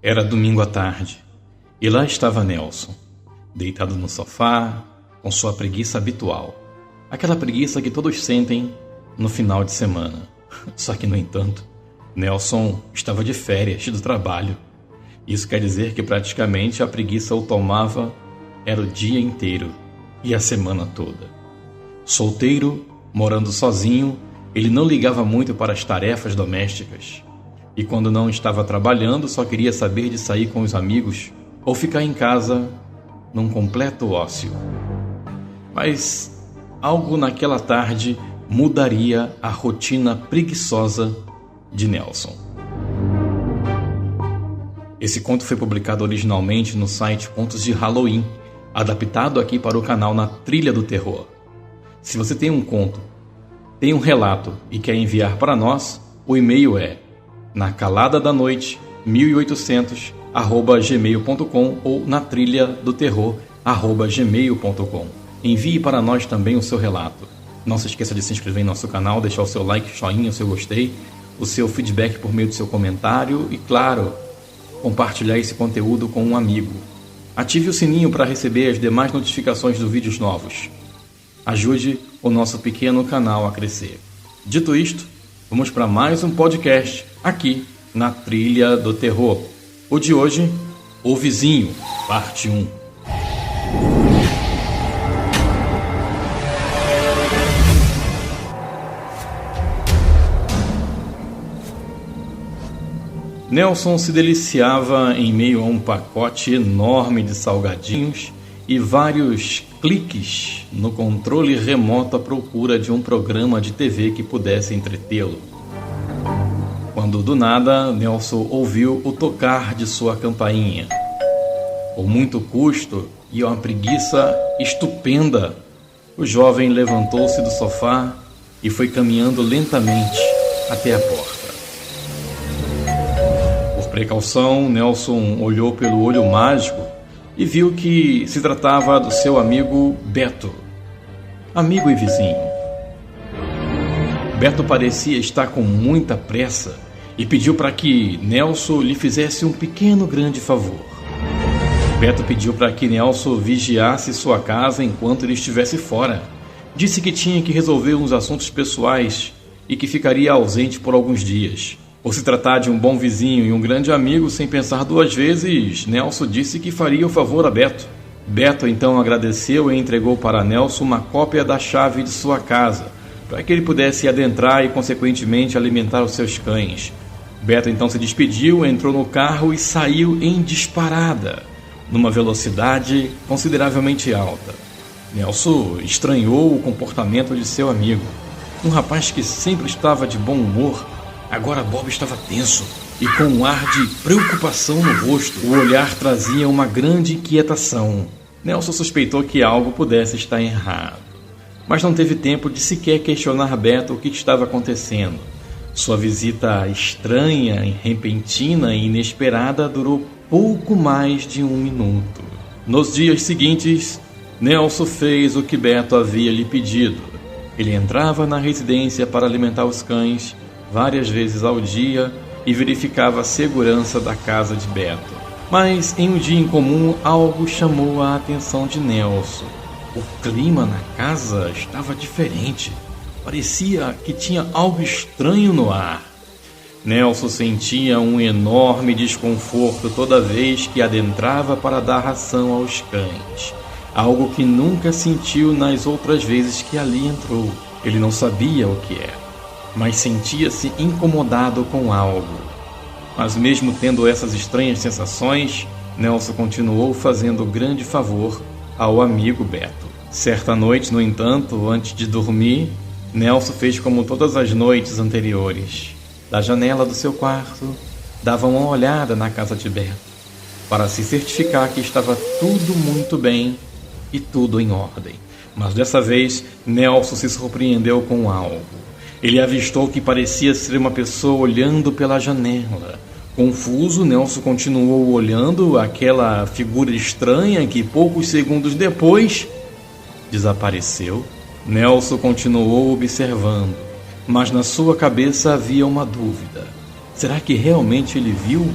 Era domingo à tarde, e lá estava Nelson, deitado no sofá, com sua preguiça habitual. Aquela preguiça que todos sentem no final de semana. Só que, no entanto, Nelson estava de férias do trabalho. Isso quer dizer que praticamente a preguiça o tomava era o dia inteiro e a semana toda. Solteiro, morando sozinho, ele não ligava muito para as tarefas domésticas. E quando não estava trabalhando, só queria saber de sair com os amigos ou ficar em casa num completo ócio. Mas algo naquela tarde mudaria a rotina preguiçosa de Nelson. Esse conto foi publicado originalmente no site Contos de Halloween, adaptado aqui para o canal Na Trilha do Terror. Se você tem um conto, tem um relato e quer enviar para nós, o e-mail é nacaladadanoite1800@gmail.com ou natrilhadoterror@gmail.com. Envie para nós também o seu relato. Não se esqueça de se inscrever em nosso canal, deixar o seu like, joinha, o seu gostei, o seu feedback por meio do seu comentário e, claro, compartilhar esse conteúdo com um amigo. Ative o sininho para receber as demais notificações dos vídeos novos. Ajude o nosso pequeno canal a crescer. Dito isto, vamos para mais um podcast aqui na Trilha do Terror. O de hoje, O Vizinho, parte 1. Nelson se deliciava em meio a um pacote enorme de salgadinhos e vários cliques no controle remoto à procura de um programa de TV que pudesse entretê-lo. Quando do nada, Nelson ouviu o tocar de sua campainha. Com muito custo e uma preguiça estupenda, o jovem levantou-se do sofá e foi caminhando lentamente até a porta. Por precaução, Nelson olhou pelo olho mágico e viu que se tratava do seu amigo Beto, amigo e vizinho. Beto parecia estar com muita pressa e pediu para que Nelson lhe fizesse um pequeno grande favor. Beto pediu para que Nelson vigiasse sua casa enquanto ele estivesse fora. Disse que tinha que resolver uns assuntos pessoais e que ficaria ausente por alguns dias. Por se tratar de um bom vizinho e um grande amigo, sem pensar duas vezes, Nelson disse que faria o favor a Beto. Beto então agradeceu e entregou para Nelson uma cópia da chave de sua casa, para que ele pudesse adentrar e, consequentemente, alimentar os seus cães. Beto então se despediu, entrou no carro e saiu em disparada, numa velocidade consideravelmente alta. Nelson estranhou o comportamento de seu amigo. Um rapaz que sempre estava de bom humor, agora Bob estava tenso e com um ar de preocupação no rosto. O olhar trazia uma grande inquietação. Nelson suspeitou que algo pudesse estar errado, mas não teve tempo de sequer questionar Beto o que estava acontecendo. Sua visita estranha, repentina e inesperada durou pouco mais de 1 minuto. Nos dias seguintes, Nelson fez o que Beto havia lhe pedido. Ele entrava na residência para alimentar os cães várias vezes ao dia e verificava a segurança da casa de Beto. Mas em um dia incomum, algo chamou a atenção de Nelson. O clima na casa estava diferente. Parecia que tinha algo estranho no ar. Nelson sentia um enorme desconforto toda vez que adentrava para dar ração aos cães. Algo que nunca sentiu nas outras vezes que ali entrou. Ele não sabia o que era, mas sentia-se incomodado com algo. Mas mesmo tendo essas estranhas sensações, Nelson continuou fazendo grande favor ao amigo Beto. Certa noite, no entanto, antes de dormir, Nelson fez como todas as noites anteriores. Da janela do seu quarto, dava uma olhada na casa de Beto, para se certificar que estava tudo muito bem e tudo em ordem. Mas dessa vez, Nelson se surpreendeu com algo. Ele avistou que parecia ser uma pessoa olhando pela janela. Confuso, Nelson continuou olhando aquela figura estranha que poucos segundos depois desapareceu. Nelson continuou observando. Mas na sua cabeça havia uma dúvida. Será que realmente ele viu?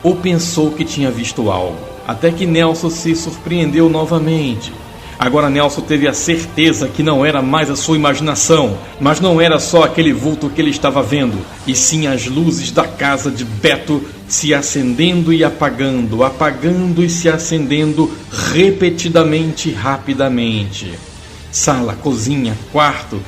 Ou pensou que tinha visto algo? Até que Nelson se surpreendeu novamente. Agora Nelson teve a certeza que não era mais a sua imaginação, mas não era só aquele vulto que ele estava vendo, e sim as luzes da casa de Beto se acendendo e apagando, apagando e se acendendo repetidamente e rapidamente. Sala, cozinha, quarto,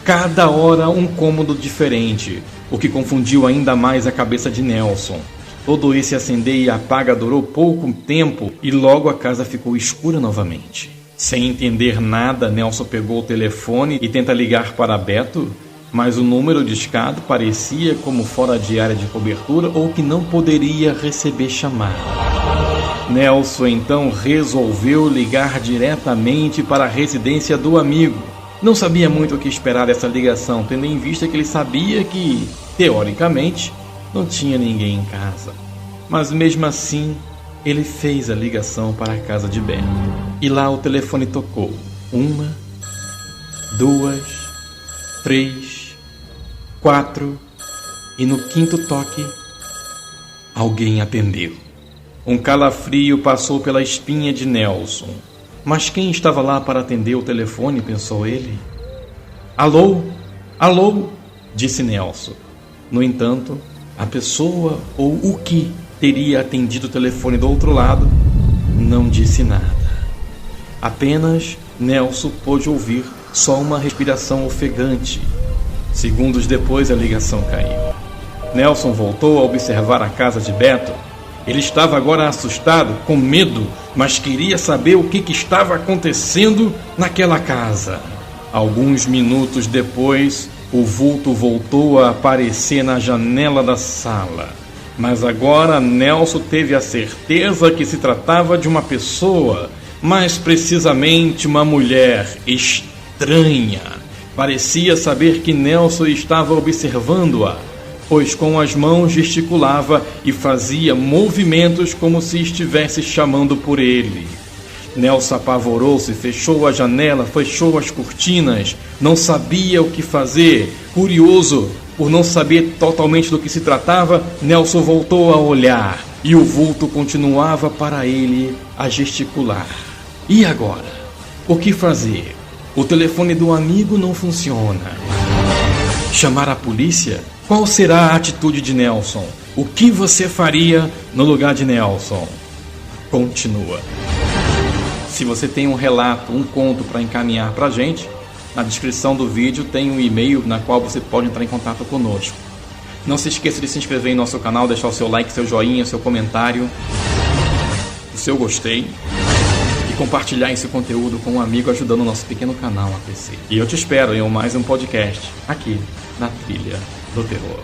cada hora um cômodo diferente, o que confundiu ainda mais a cabeça de Nelson. Todo esse acender e apaga durou pouco tempo e logo a casa ficou escura novamente. Sem entender nada, Nelson pegou o telefone e tenta ligar para Beto, mas o número discado parecia como fora de área de cobertura ou que não poderia receber chamada. Nelson então resolveu ligar diretamente para a residência do amigo. Não sabia muito o que esperar dessa ligação, tendo em vista que ele sabia que, teoricamente, não tinha ninguém em casa. Mas mesmo assim, ele fez a ligação para a casa de Beto. E lá o telefone tocou. 1, 2, 3, 4. E no quinto toque, alguém atendeu. Um calafrio passou pela espinha de Nelson. Mas quem estava lá para atender o telefone, pensou ele? Alô? Alô? Disse Nelson. No entanto, a pessoa ou o que teria atendido o telefone do outro lado não disse nada. Apenas Nelson pôde ouvir só uma respiração ofegante. Segundos depois, a ligação caiu. Nelson voltou a observar a casa de Beto. Ele estava agora assustado, com medo, mas queria saber o que estava acontecendo naquela casa. Alguns minutos depois, o vulto voltou a aparecer na janela da sala. Mas agora Nelson teve a certeza que se tratava de uma pessoa, mais precisamente uma mulher estranha. Parecia saber que Nelson estava observando-a, pois com as mãos gesticulava e fazia movimentos como se estivesse chamando por ele. Nelson apavorou-se, fechou a janela, fechou as cortinas, não sabia o que fazer. Curioso, por não saber totalmente do que se tratava, Nelson voltou a olhar e o vulto continuava para ele a gesticular. E agora? O que fazer? O telefone do amigo não funciona. Chamar a polícia? Qual será a atitude de Nelson? O que você faria no lugar de Nelson? Continua. Se você tem um relato, um conto para encaminhar para a gente, na descrição do vídeo tem um e-mail na qual você pode entrar em contato conosco. Não se esqueça de se inscrever em nosso canal, deixar o seu like, seu joinha, seu comentário, o seu gostei e compartilhar esse conteúdo com um amigo, ajudando o nosso pequeno canal a crescer. E eu te espero em mais um podcast aqui na Trilha do Terror.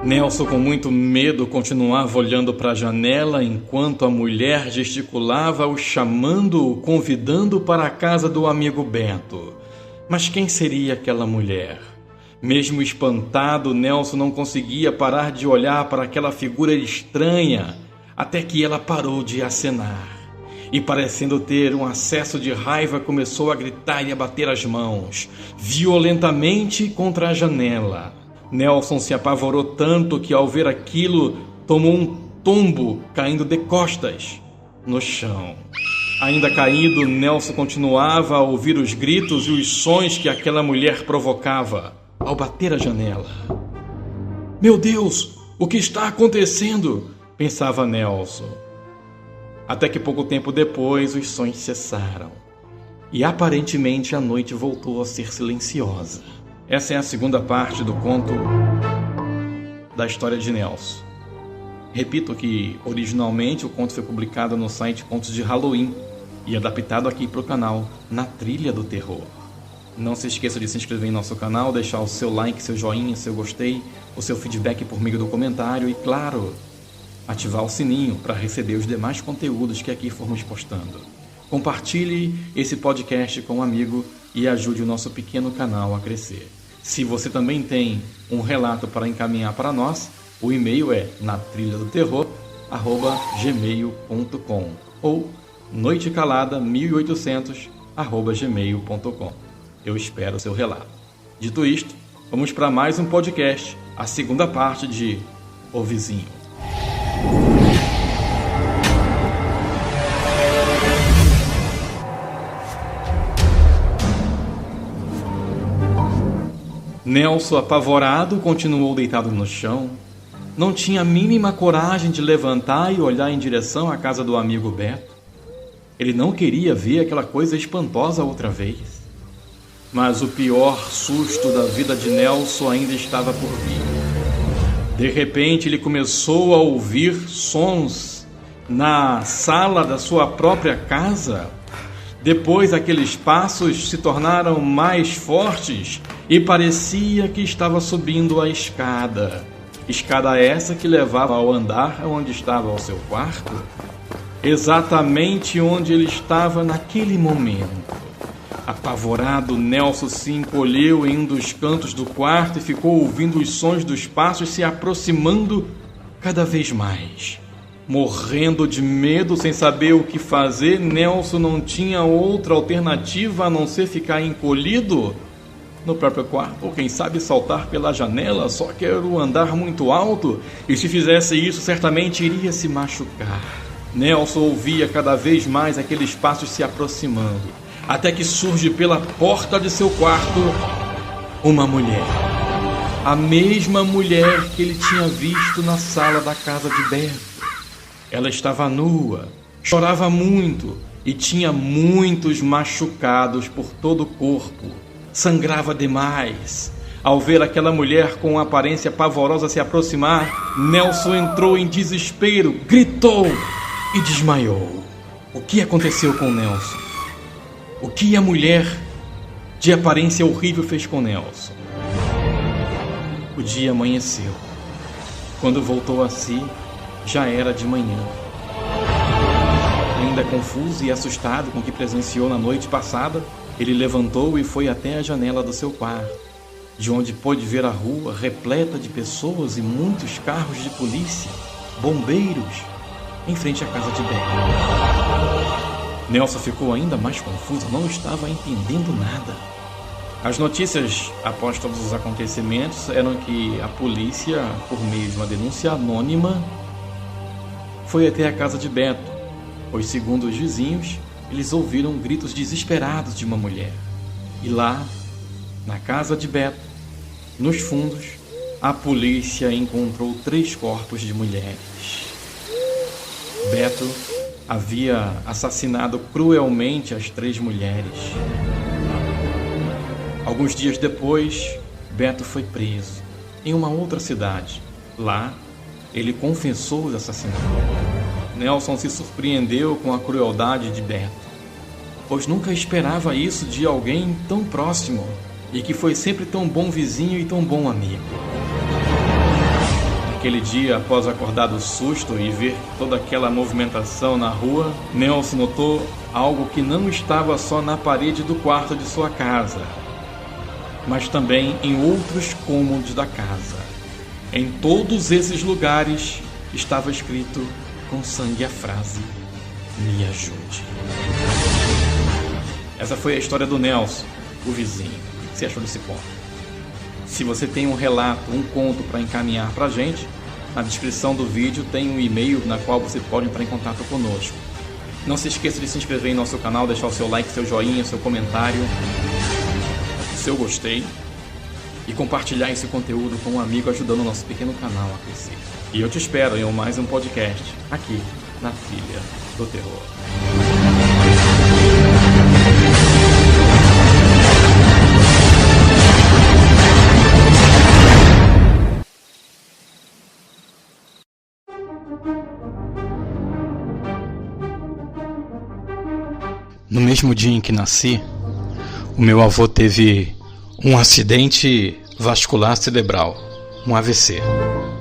Nelson, com muito medo, continuava olhando para a janela enquanto a mulher gesticulava, o chamando, convidando para a casa do amigo Beto. Mas quem seria aquela mulher? Mesmo espantado, Nelson não conseguia parar de olhar para aquela figura estranha, até que ela parou de acenar. E, parecendo ter um acesso de raiva, começou a gritar e a bater as mãos, violentamente contra a janela. Nelson se apavorou tanto que, ao ver aquilo, tomou um tombo, caindo de costas no chão. Ainda caído, Nelson continuava a ouvir os gritos e os sons que aquela mulher provocava ao bater a janela. Meu Deus, o que está acontecendo? Pensava Nelson. Até que pouco tempo depois os sons cessaram e aparentemente a noite voltou a ser silenciosa. Essa é a segunda parte do conto da história de Nelson. Repito que originalmente o conto foi publicado no site Contos de Halloween e adaptado aqui para o canal Na Trilha do Terror. Não se esqueça de se inscrever em nosso canal, deixar o seu like, seu joinha, seu gostei, o seu feedback por meio do comentário e, claro, ativar o sininho para receber os demais conteúdos que aqui formos postando. compartilhe esse podcast com um amigo e ajude o nosso pequeno canal a crescer. Se você também tem um relato para encaminhar para nós, o e-mail é natrilhadoterror@gmail.com ou noitecalada1800@gmail.com. Eu espero o seu relato. Dito isto, vamos para mais um podcast, a segunda parte de O Vizinho. Nelson, apavorado, continuou deitado no chão. Não tinha a mínima coragem de levantar e olhar em direção à casa do amigo Beto. Ele não queria ver aquela coisa espantosa outra vez. Mas o pior susto da vida de Nelson ainda estava por vir. De repente, ele começou a ouvir sons na sala da sua própria casa. Depois, aqueles passos se tornaram mais fortes e parecia que estava subindo a escada. Escada essa que levava ao andar onde estava o seu quarto. Exatamente onde ele estava naquele momento. Apavorado, Nelson se encolheu em um dos cantos do quarto e ficou ouvindo os sons dos passos se aproximando cada vez mais. Morrendo de medo, sem saber o que fazer, Nelson não tinha outra alternativa a não ser ficar encolhido no próprio quarto, ou quem sabe saltar pela janela, só que era um andar muito alto, e se fizesse isso, certamente iria se machucar. Nelson ouvia cada vez mais aqueles passos se aproximando, até que surge pela porta de seu quarto uma mulher. A mesma mulher que ele tinha visto na sala da casa de Beto. Ela estava nua, chorava muito e tinha muitos machucados por todo o corpo. Sangrava demais. Ao ver aquela mulher com uma aparência pavorosa se aproximar, Nelson entrou em desespero, gritou e desmaiou. O que aconteceu com Nelson? O que a mulher de aparência horrível fez com Nelson? O dia amanheceu. Quando voltou a si, já era de manhã. Ainda confuso e assustado com o que presenciou na noite passada, ele levantou e foi até a janela do seu quarto, de onde pôde ver a rua repleta de pessoas e muitos carros de polícia, bombeiros, em frente à casa de Beto. Nelson ficou ainda mais confuso, não estava entendendo nada. As notícias após todos os acontecimentos eram que a polícia, por meio de uma denúncia anônima, foi até a casa de Beto, pois, segundo os vizinhos, eles ouviram gritos desesperados de uma mulher. E lá, na casa de Beto, nos fundos, a polícia encontrou 3 corpos de mulheres. Beto havia assassinado cruelmente as 3 mulheres. Alguns dias depois, Beto foi preso em uma outra cidade. Lá, ele confessou os assassinatos. Nelson se surpreendeu com a crueldade de Beto, pois nunca esperava isso de alguém tão próximo e que foi sempre tão bom vizinho e tão bom amigo. Naquele dia, após acordar do susto e ver toda aquela movimentação na rua, Nelson notou algo que não estava só na parede do quarto de sua casa, mas também em outros cômodos da casa. Em todos esses lugares estava escrito com sangue a frase: "Me ajude". Essa foi a história do Nelson, o vizinho. O que você achou desse conto? Se você tem um relato, um conto para encaminhar para a gente, na descrição do vídeo tem um e-mail na qual você pode entrar em contato conosco. Não se esqueça de se inscrever em nosso canal, deixar o seu like, seu joinha, seu comentário, seu gostei, e compartilhar esse conteúdo com um amigo, ajudando o nosso pequeno canal a crescer. E eu te espero em mais um podcast, aqui na Trilha do Terror. No mesmo dia em que nasci, o meu avô teve um acidente vascular cerebral, um AVC,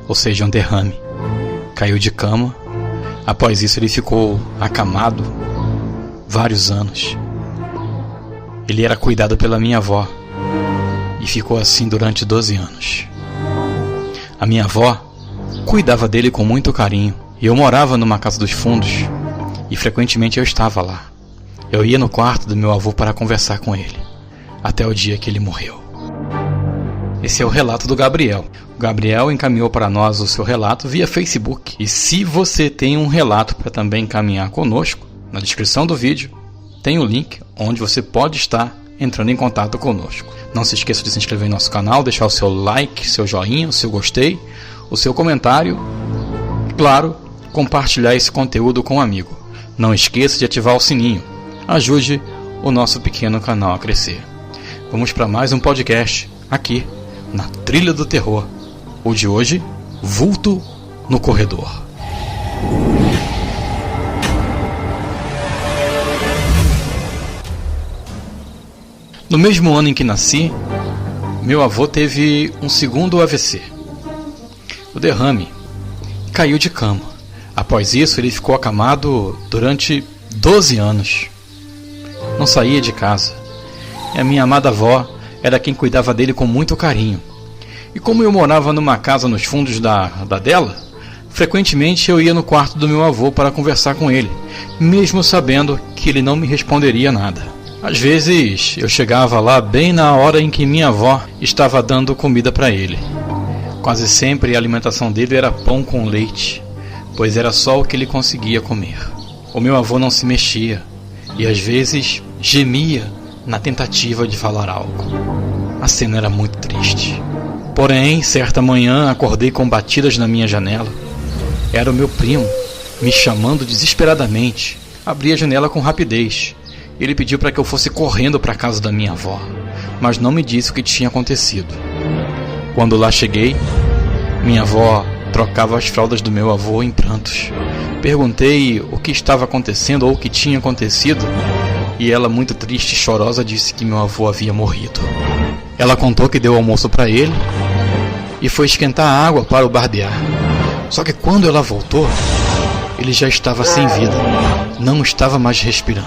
ou seja, um derrame. Caiu de cama. Após isso ele ficou acamado vários anos. Ele era cuidado pela minha avó e ficou assim durante 12 anos. A minha avó cuidava dele com muito carinho e eu morava numa casa dos fundos e frequentemente eu estava lá. Eu ia no quarto do meu avô para conversar com ele, até o dia que ele morreu. Esse é o relato do Gabriel. O Gabriel encaminhou para nós o seu relato via Facebook. E se você tem um relato para também encaminhar conosco, na descrição do vídeo tem o link onde você pode estar entrando em contato conosco. Não se esqueça de se inscrever em nosso canal, deixar o seu like, seu joinha, o seu gostei, o seu comentário e, claro, compartilhar esse conteúdo com um amigo. Não esqueça de ativar o sininho. Ajude o nosso pequeno canal a crescer. Vamos para mais um podcast aqui na Trilha do Terror. O de hoje, Vulto no Corredor. No mesmo ano em que nasci, meu avô teve um segundo AVC, o derrame, e caiu de cama. Após isso, ele ficou acamado durante 12 anos. Não saía de casa. E a minha amada avó era quem cuidava dele com muito carinho. E como eu morava numa casa nos fundos da dela, frequentemente eu ia no quarto do meu avô para conversar com ele, mesmo sabendo que ele não me responderia nada. Às vezes eu chegava lá bem na hora em que minha avó estava dando comida para ele. Quase sempre a alimentação dele era pão com leite, pois era só o que ele conseguia comer. O meu avô não se mexia e às vezes gemia na tentativa de falar algo. A cena era muito triste. Porém, certa manhã acordei com batidas na minha janela. Era o meu primo me chamando desesperadamente. Abri a janela com rapidez. Ele pediu para que eu fosse correndo para a casa da minha avó, mas não me disse o que tinha acontecido. Quando lá cheguei, minha avó trocava as fraldas do meu avô em prantos. Perguntei o que estava acontecendo ou o que tinha acontecido, e ela, muito triste e chorosa, disse que meu avô havia morrido. Ela contou que deu almoço para ele e foi esquentar a água para o barbear. Só que quando ela voltou, ele já estava sem vida, não estava mais respirando.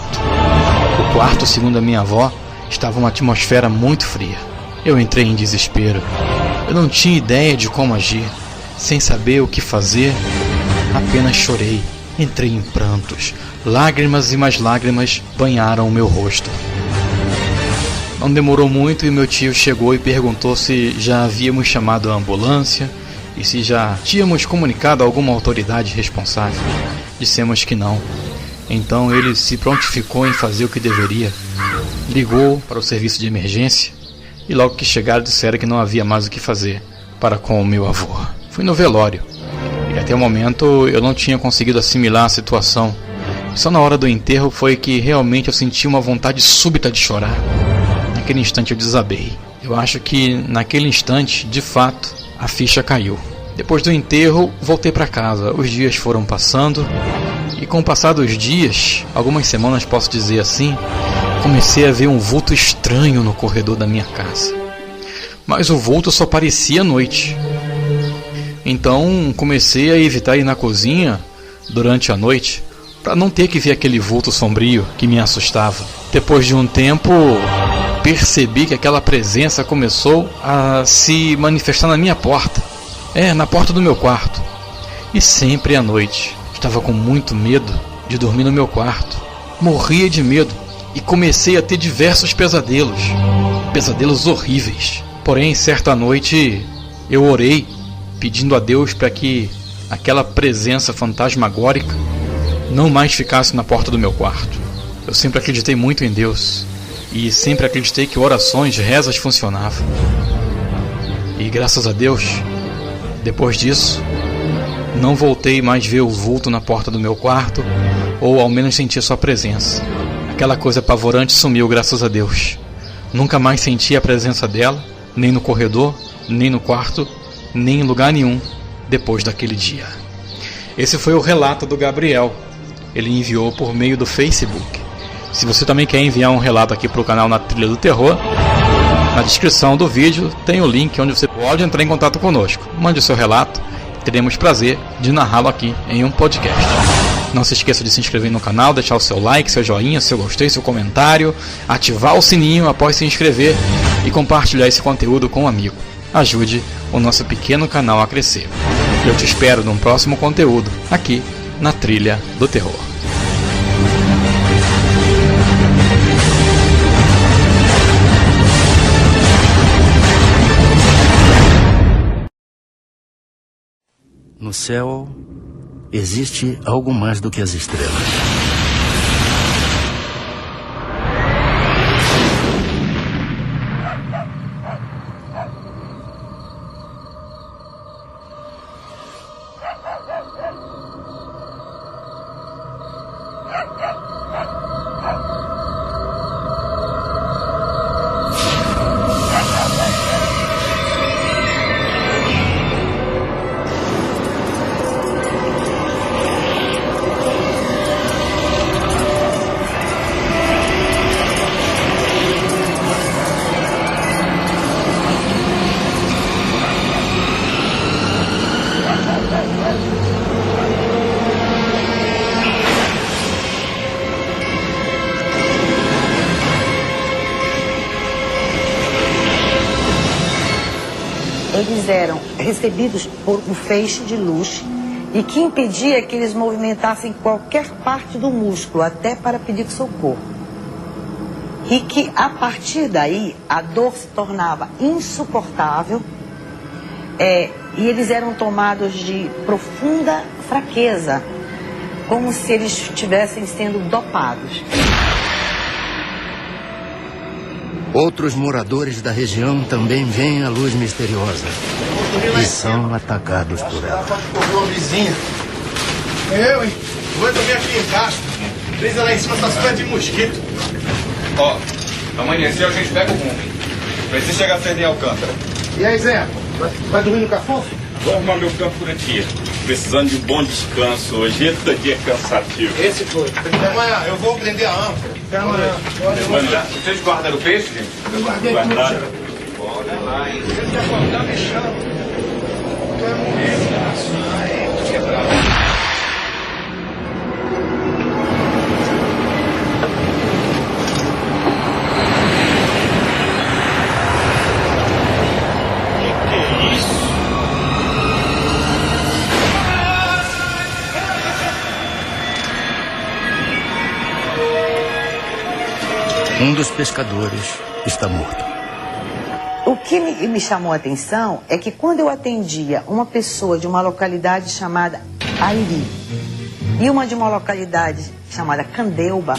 O quarto, segundo a minha avó, estava uma atmosfera muito fria. Eu entrei em desespero. Eu não tinha ideia de como agir. Sem saber o que fazer, apenas chorei. Entrei em prantos. Lágrimas e mais lágrimas banharam o meu rosto. Não demorou muito e meu tio chegou e perguntou se já havíamos chamado a ambulância e se já tínhamos comunicado a alguma autoridade responsável. Dissemos que não. Então ele se prontificou em fazer o que deveria. Ligou para o serviço de emergência e logo que chegaram disseram que não havia mais o que fazer para com o meu avô. Fui no velório e até o momento eu não tinha conseguido assimilar a situação. Só na hora do enterro foi que realmente eu senti uma vontade súbita de chorar. Naquele instante eu desabei. Eu acho que naquele instante, de fato, a ficha caiu. Depois do enterro, voltei para casa. Os dias foram passando e com o passar dos dias, algumas semanas posso dizer assim, comecei a ver um vulto estranho no corredor da minha casa. Mas o vulto só aparecia à noite. Então comecei a evitar ir na cozinha durante a noite para não ter que ver aquele vulto sombrio que me assustava. Depois de um tempo, percebi que aquela presença começou a se manifestar na minha porta. Na porta do meu quarto. E sempre à noite. Estava com muito medo de dormir no meu quarto. Morria de medo e comecei a ter diversos pesadelos. Pesadelos horríveis. Porém, certa noite, eu orei, pedindo a Deus para que aquela presença fantasmagórica não mais ficasse na porta do meu quarto. Eu sempre acreditei muito em Deus e sempre acreditei que orações, rezas funcionavam. E graças a Deus, depois disso, não voltei mais ver o vulto na porta do meu quarto, ou ao menos sentir sua presença. Aquela coisa apavorante sumiu, graças a Deus. Nunca mais senti a presença dela, nem no corredor, nem no quarto, nem em lugar nenhum, depois daquele dia. Esse foi o relato do Gabriel. Ele enviou por meio do Facebook. Se você também quer enviar um relato aqui para o canal Na Trilha do Terror, na descrição do vídeo tem o link onde você pode entrar em contato conosco. Mande o seu relato, teremos prazer de narrá-lo aqui em um podcast. Não se esqueça de se inscrever no canal, deixar o seu like, seu joinha, seu gostei, seu comentário, ativar o sininho após se inscrever e compartilhar esse conteúdo com um amigo. Ajude o nosso pequeno canal a crescer. Eu te espero num próximo conteúdo, aqui na Trilha do Terror. No céu, existe algo mais do que as estrelas. Eles eram recebidos por um feixe de luz e que impedia que eles movimentassem qualquer parte do músculo, até para pedir socorro. E que, a partir daí, a dor se tornava insuportável e eles eram tomados de profunda fraqueza, como se eles estivessem sendo dopados. Outros moradores da região também veem a luz misteriosa e são atacados por ela. Vizinha. Eu, hein? Vou dormir aqui embaixo. Brisa lá em cima tá super de mosquito. Ó, amanheceu, a gente pega o rumo. Precisa chegar a Fernando Alcântara. E aí, Zé? Vai dormir no cafofo? Vou arrumar meu campo por aqui. Precisando de um bom descanso hoje. Esse dia é cansativo. Esse foi. Amanhã eu vou prender a âncora. Até amanhã. Vocês guardaram o peixe, gente? Eu guardei tudo, Guardaram? senhor. Olha lá, hein? Se ele te acordar, me chama. Tu vai morrer, aí, quebrado. Um dos pescadores está morto. O que me chamou a atenção é que quando eu atendia uma pessoa de uma localidade chamada Airi e uma de uma localidade chamada Candeuba,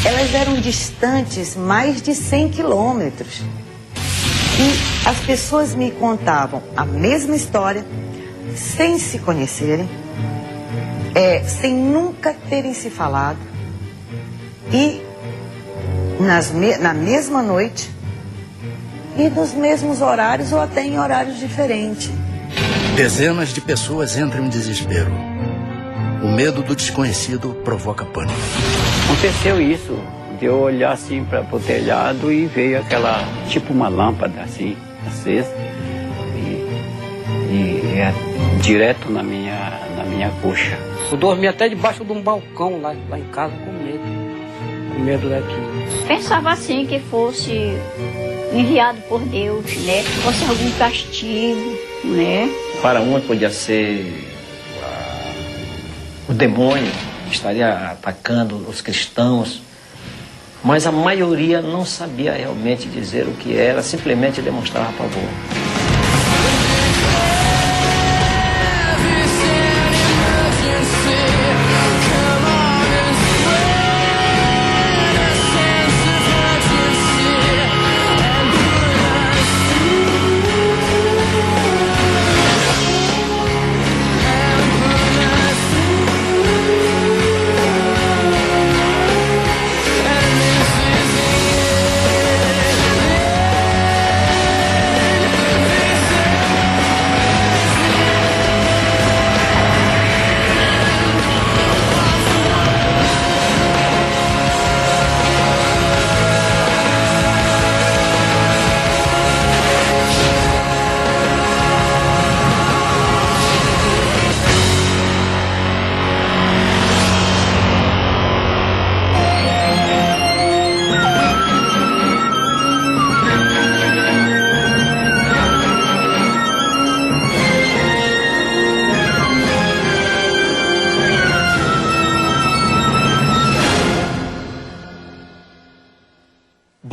elas eram distantes mais de 100 quilômetros. E as pessoas me contavam a mesma história, sem se conhecerem, sem nunca terem se falado, e na mesma noite, e nos mesmos horários ou até em horários diferentes. Dezenas de pessoas entram em desespero. O medo do desconhecido provoca pânico. Aconteceu isso, de eu olhar assim para o telhado e veio aquela, tipo uma lâmpada assim, acesa, e é direto na minha coxa. Eu dormi até debaixo de um balcão lá em casa com medo daquilo. Pensava assim que fosse enviado por Deus, né? Fosse algum castigo, né? Para uma podia ser o demônio que estaria atacando os cristãos, mas a maioria não sabia realmente dizer o que era, simplesmente demonstrava pavor.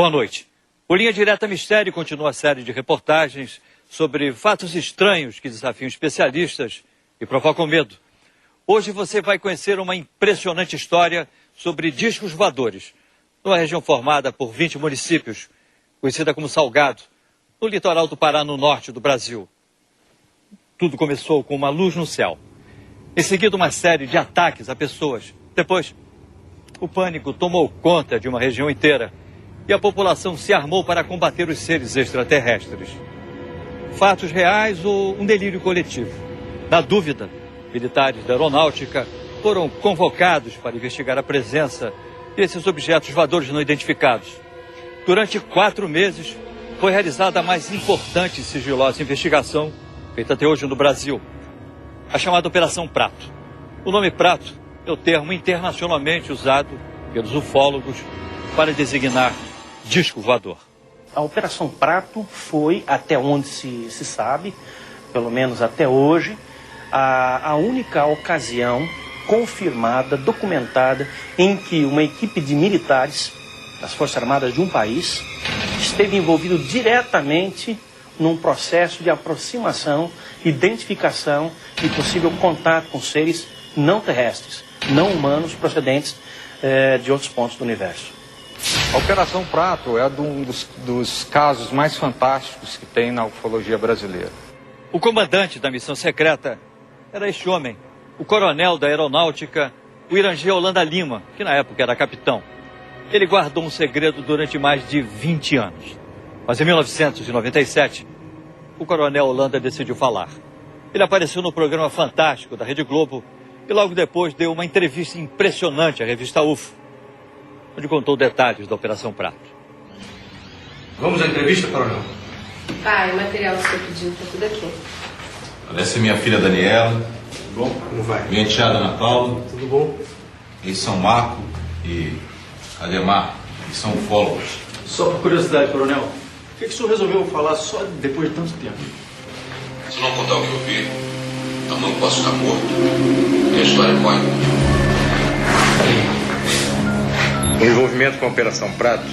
Boa noite. O Linha Direta Mistério continua a série de reportagens sobre fatos estranhos que desafiam especialistas e provocam medo. Hoje você vai conhecer uma impressionante história sobre discos voadores, numa região formada por 20 municípios, conhecida como Salgado, no litoral do Pará, no norte do Brasil. Tudo começou com uma luz no céu. Em seguida, uma série de ataques a pessoas. Depois, o pânico tomou conta de uma região inteira e a população se armou para combater os seres extraterrestres. Fatos reais ou um delírio coletivo? Na dúvida, militares da aeronáutica foram convocados para investigar a presença desses objetos voadores não identificados. Durante 4 meses, foi realizada a mais importante e sigilosa investigação feita até hoje no Brasil, a chamada Operação Prato. O nome Prato é o termo internacionalmente usado pelos ufólogos para designar disco voador. A Operação Prato foi, até onde se sabe, pelo menos até hoje, a única ocasião confirmada, documentada, em que uma equipe de militares das Forças Armadas de um país esteve envolvido diretamente num processo de aproximação, identificação e possível contato com seres não terrestres, não humanos, procedentes de outros pontos do universo. A Operação Prato é um dos casos mais fantásticos que tem na ufologia brasileira. O comandante da missão secreta era este homem, o coronel da aeronáutica, o Irangê Holanda Lima, que na época era capitão. Ele guardou um segredo durante mais de 20 anos. Mas em 1997, o coronel Holanda decidiu falar. Ele apareceu no programa Fantástico da Rede Globo e logo depois deu uma entrevista impressionante à revista UFO, onde contou detalhes da Operação Prato. Vamos à entrevista, coronel? Pai, o material que você pediu está tudo aqui. Essa é minha filha Daniela. Tudo bom? Como vai? Minha enteada Ana Paula. Tudo bom? Eles são Marco e Ademar, que são ufólogos. Só por curiosidade, coronel, por que o senhor resolveu falar só depois de tanto tempo? Se não contar o que eu vi, eu não posso ficar morto. E a história corre. O envolvimento com a Operação Prato,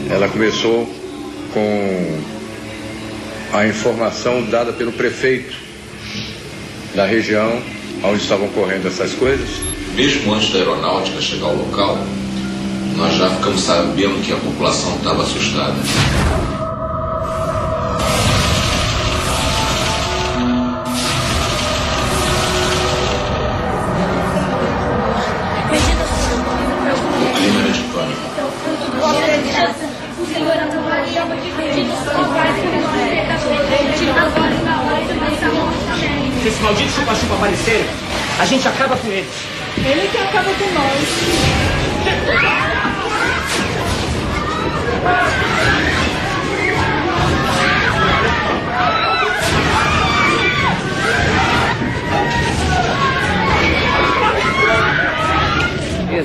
ela começou com a informação dada pelo prefeito da região onde estavam ocorrendo essas coisas. Mesmo antes da aeronáutica chegar ao local, nós já ficamos sabendo que a população estava assustada. O clima era de pânico. Se esse maldito chupa-chupa aparecer, a gente acaba com eles. Ele que acaba com nós.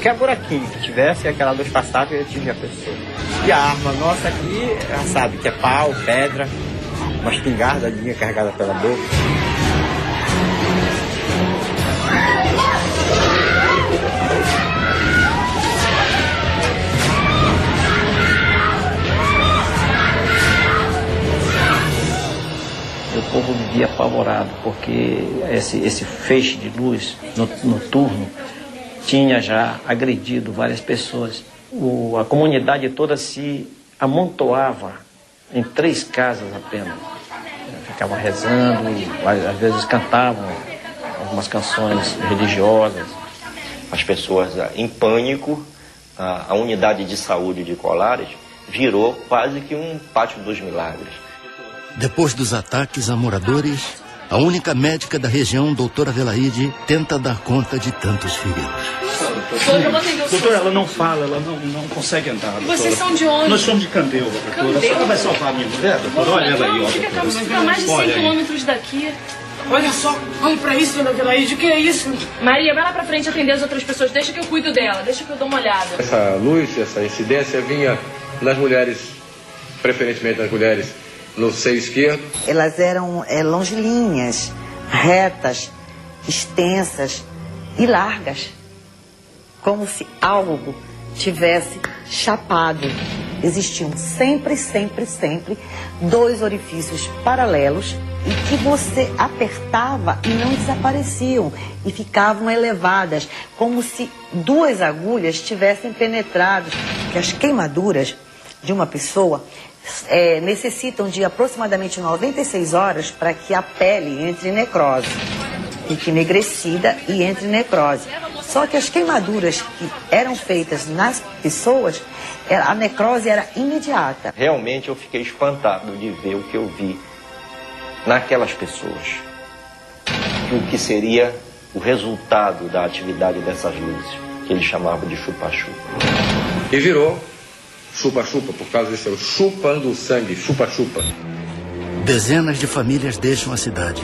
Qualquer buraquinho que tivesse, aquela luz passava e eu tive a pessoa. E a arma nossa aqui, já sabe, que é pau, pedra, uma espingardadinha carregada pela boca. O povo vivia apavorado, porque esse feixe de luz noturno tinha já agredido várias pessoas. A comunidade toda se amontoava em 3 casas apenas. Ficavam rezando, às vezes cantavam algumas canções religiosas. As pessoas em pânico, a unidade de saúde de Colares virou quase que um pátio dos milagres. Depois dos ataques a moradores, a única médica da região, doutora Adelaide, tenta dar conta de tantos feridos. Doutora, ela não fala, ela não consegue andar. Doutora. Vocês são de onde? Nós somos de Candeuva, doutora. A senhora vai salvar a minha mulher, doutora? Olha ela aí, ó. Fica a mais de 100 quilômetros daqui. Olha só, olha pra isso, dona Adelaide, o que é isso? Maria, vai lá pra frente atender as outras pessoas. Deixa que eu cuido dela, deixa que eu dou uma olhada. Essa luz, essa incidência vinha nas mulheres, preferentemente nas mulheres no seio esquerdo. Elas eram longilíneas, retas, extensas e largas, como se algo tivesse chapado existiam sempre dois orifícios paralelos e que você apertava e não desapareciam e ficavam elevadas, como se duas agulhas tivessem penetrado, porque as queimaduras de uma pessoa necessitam de aproximadamente 96 horas para que a pele entre em necrose, fique enegrecida e entre em necrose. Só que as queimaduras que eram feitas nas pessoas, a necrose era imediata. Realmente eu fiquei espantado de ver o que eu vi naquelas pessoas. O que seria o resultado da atividade dessas luzes, que ele chamava de chupa-chupa. E virou chupa-chupa, por causa disso, chupando o sangue, chupa-chupa. Dezenas de famílias deixam a cidade,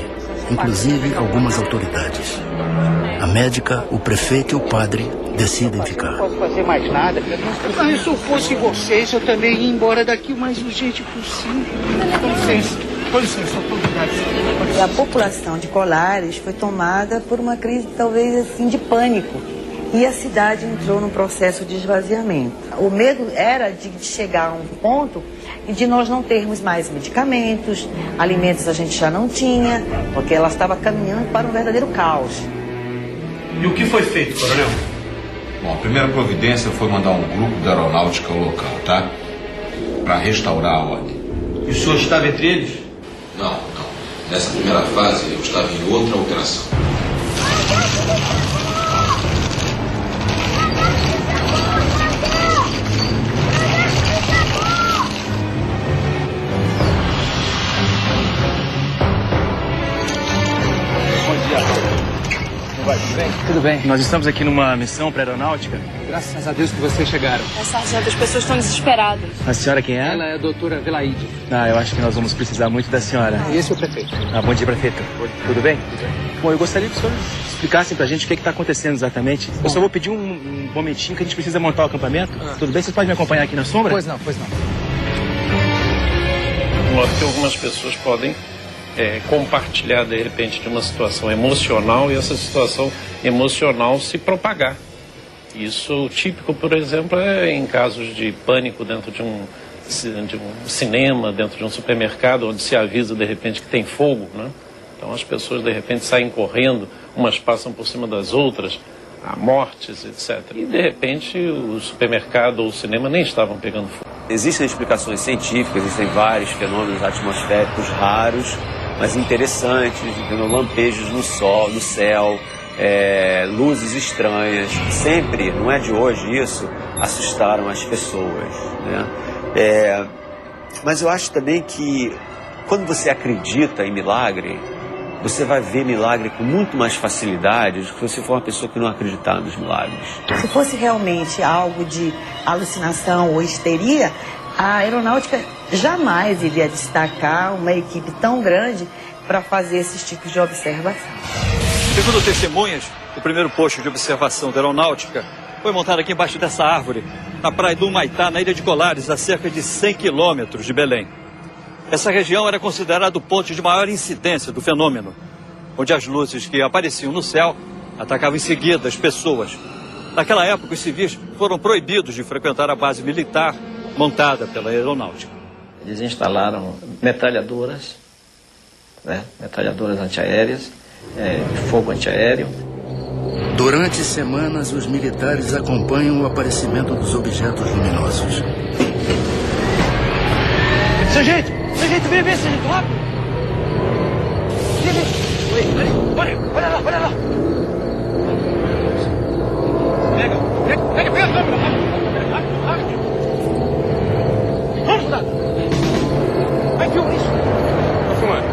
inclusive algumas autoridades. A médica, o prefeito e o padre decidem ficar. Não posso fazer mais nada. Mas se eu fosse vocês, eu também ia embora daqui o mais urgente possível. Com licença, E a população de Colares foi tomada por uma crise, talvez assim, de pânico. E a cidade entrou num processo de esvaziamento. O medo era de chegar a um ponto e de nós não termos mais medicamentos, alimentos a gente já não tinha, porque ela estava caminhando para um verdadeiro caos. E o que foi feito, coronel? Bom, a primeira providência foi mandar um grupo da aeronáutica ao local, tá? Para restaurar a ordem. E o senhor estava entre eles? Não. Nessa primeira fase eu estava em outra operação. Tudo bem. Nós estamos aqui numa missão para aeronáutica. Graças a Deus que vocês chegaram. Sargento, as pessoas estão desesperadas. A senhora quem é? Ela é a doutora Velaide. Eu acho que nós vamos precisar muito da senhora. Esse é o prefeito. Bom dia, prefeito. Tudo bem? Bom, eu gostaria que o senhor explicasse pra gente o que está acontecendo exatamente. Eu só vou pedir um momentinho que a gente precisa montar o acampamento. Tudo bem? Vocês podem me acompanhar aqui na sombra? Pois não. Modo que algumas pessoas podem compartilhar, de repente, de uma situação emocional e essa situação emocional se propagar. Isso típico, por exemplo, é em casos de pânico dentro de um cinema, dentro de um supermercado, onde se avisa, de repente, que tem fogo, né? Então as pessoas, de repente, saem correndo, umas passam por cima das outras, há mortes, etc. E, de repente, o supermercado ou o cinema nem estavam pegando fogo. Existem explicações científicas, existem vários fenômenos atmosféricos raros, mas interessantes, lampejos no céu, luzes estranhas. Sempre, não é de hoje isso, assustaram as pessoas, né? Mas eu acho também que quando você acredita em milagre, você vai ver milagre com muito mais facilidade do que se você for uma pessoa que não acreditar nos milagres. Se fosse realmente algo de alucinação ou histeria, a aeronáutica jamais iria destacar uma equipe tão grande para fazer esses tipos de observação. Segundo testemunhas, o primeiro posto de observação da aeronáutica foi montado aqui embaixo dessa árvore, na praia do Humaitá, na ilha de Colares, a cerca de 100 quilômetros de Belém. Essa região era considerada o ponto de maior incidência do fenômeno, onde as luzes que apareciam no céu atacavam em seguida as pessoas. Naquela época, os civis foram proibidos de frequentar a base militar montada pela aeronáutica. Eles instalaram metralhadoras, metralhadoras antiaéreas, fogo antiaéreo. Durante semanas, os militares acompanham o aparecimento dos objetos luminosos. Sargento, vem, sargento, rápido! Olha lá! Pega a câmera, rápido! Vamos, soldado! Vai, filma isso! Tô filmando.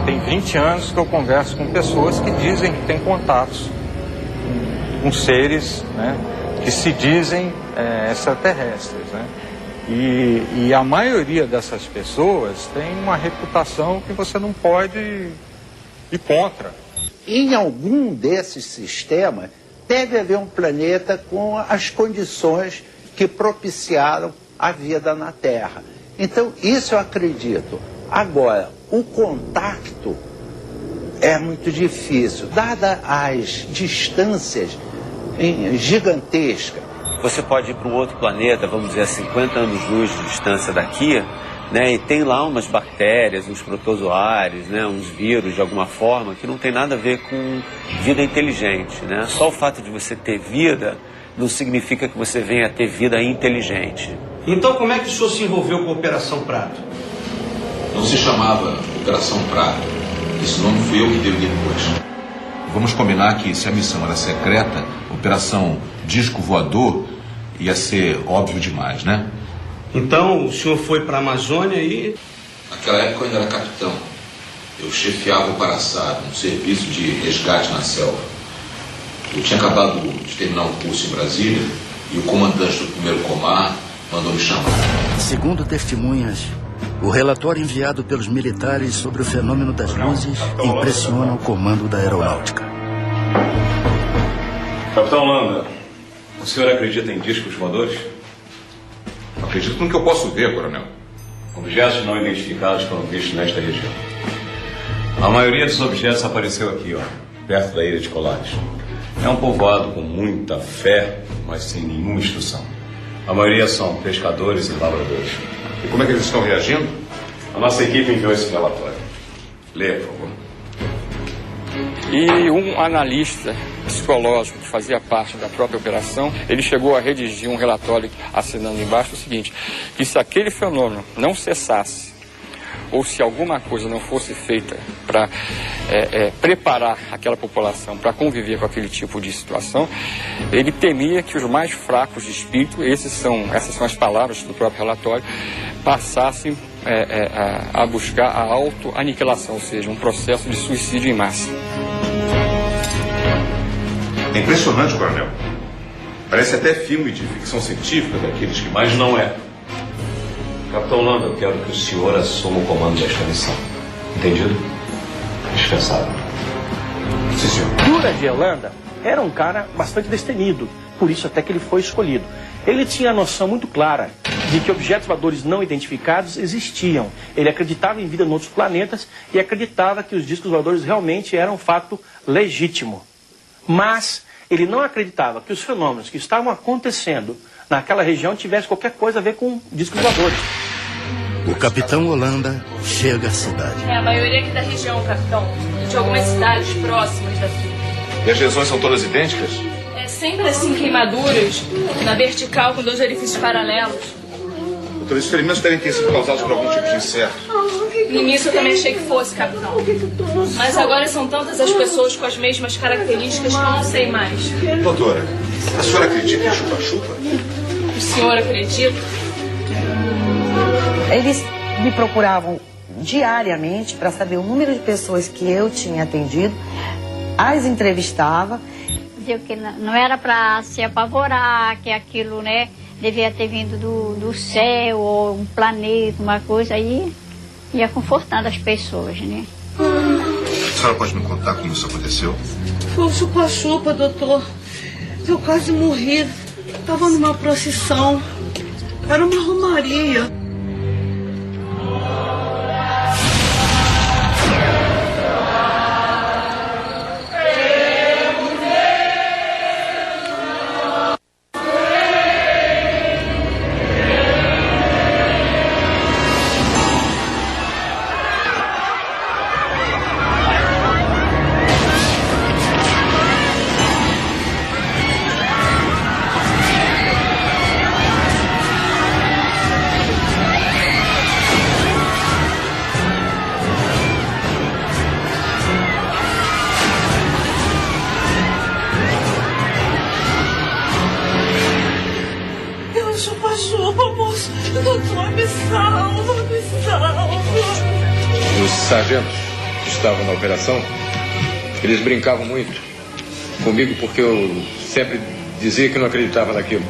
Tem 20 anos que eu converso com pessoas que dizem que têm contatos com seres, né, que se dizem extraterrestres, né? E a maioria dessas pessoas tem uma reputação que você não pode ir contra. Em algum desses sistemas deve haver um planeta com as condições que propiciaram a vida na Terra. Então, isso eu acredito. Agora, o contato é muito difícil, dada as distâncias gigantescas. Você pode ir para um outro planeta, vamos dizer, a 50 anos-luz de distância daqui, né, e tem lá umas bactérias, uns protozoários, né, uns vírus de alguma forma, que não tem nada a ver com vida inteligente, né? Só o fato de você ter vida não significa que você venha a ter vida inteligente. Então como é que o senhor se envolveu com a Operação Prato? Não se chamava Operação Prato. Esse nome fui eu que dei depois. Vamos combinar que se a missão era secreta, Operação Disco Voador ia ser óbvio demais, né? Então o senhor foi para a Amazônia e... Naquela época eu ainda era capitão. Eu chefiava o Paraçado, um serviço de resgate na selva. Eu tinha acabado de terminar um curso em Brasília e o comandante do primeiro Comar mandou me chamar. Segundo testemunhas, o relatório enviado pelos militares sobre o fenômeno das luzes impressiona o comando da aeronáutica. Capitão Landa, o senhor acredita em discos voadores? Acredito no que eu posso ver, coronel. Objetos não identificados foram vistos nesta região. A maioria dos objetos apareceu aqui, ó, perto da ilha de Colares. É um povoado com muita fé, mas sem nenhuma instrução. A maioria são pescadores e lavradores. E como é que eles estão reagindo? A nossa equipe enviou esse relatório. Leia, por favor. E um analista psicológico que fazia parte da própria operação, ele chegou a redigir um relatório assinando embaixo o seguinte, que se aquele fenômeno não cessasse, ou se alguma coisa não fosse feita para preparar aquela população para conviver com aquele tipo de situação, ele temia que os mais fracos de espírito, essas são as palavras do próprio relatório, passassem a buscar a autoaniquilação, ou seja, um processo de suicídio em massa. É impressionante, coronel. Parece até filme de ficção científica daqueles que... Mas não é. Capitão Landa, eu quero que o senhor assuma o comando desta missão. Entendido? Dispensado. Sim, senhor. Jura de Holanda era um cara bastante destemido, por isso até que ele foi escolhido. Ele tinha a noção muito clara de que objetos voadores não identificados existiam. Ele acreditava em vida em outros planetas e acreditava que os discos voadores realmente eram um fato legítimo. Mas ele não acreditava que os fenômenos que estavam acontecendo naquela região tivessem qualquer coisa a ver com discos voadores. O capitão Holanda chega à cidade. É a maioria aqui da região, capitão. E de algumas cidades próximas daqui. E as lesões são todas idênticas? É sempre assim, queimaduras, na vertical com 2 orifícios paralelos. Doutor, esses ferimentos devem ter sido causados por algum tipo de inseto. No início eu também achei que fosse, capitão. Mas agora são tantas as pessoas com as mesmas características que eu não sei mais. Doutora, a senhora acredita em chupa-chupa? O senhor acredita? Eles me procuravam diariamente para saber o número de pessoas que eu tinha atendido, as entrevistava. Dizer que não era para se apavorar, que aquilo, né, devia ter vindo do céu ou um planeta, uma coisa aí. Ia confortando as pessoas, né? A senhora pode me contar como isso aconteceu? Foi um chupa-chupa, doutor. Eu quase morri. Estava numa procissão. Era uma romaria. Os sargentos que estavam na operação, eles brincavam muito comigo porque eu sempre dizia que não acreditava naquilo.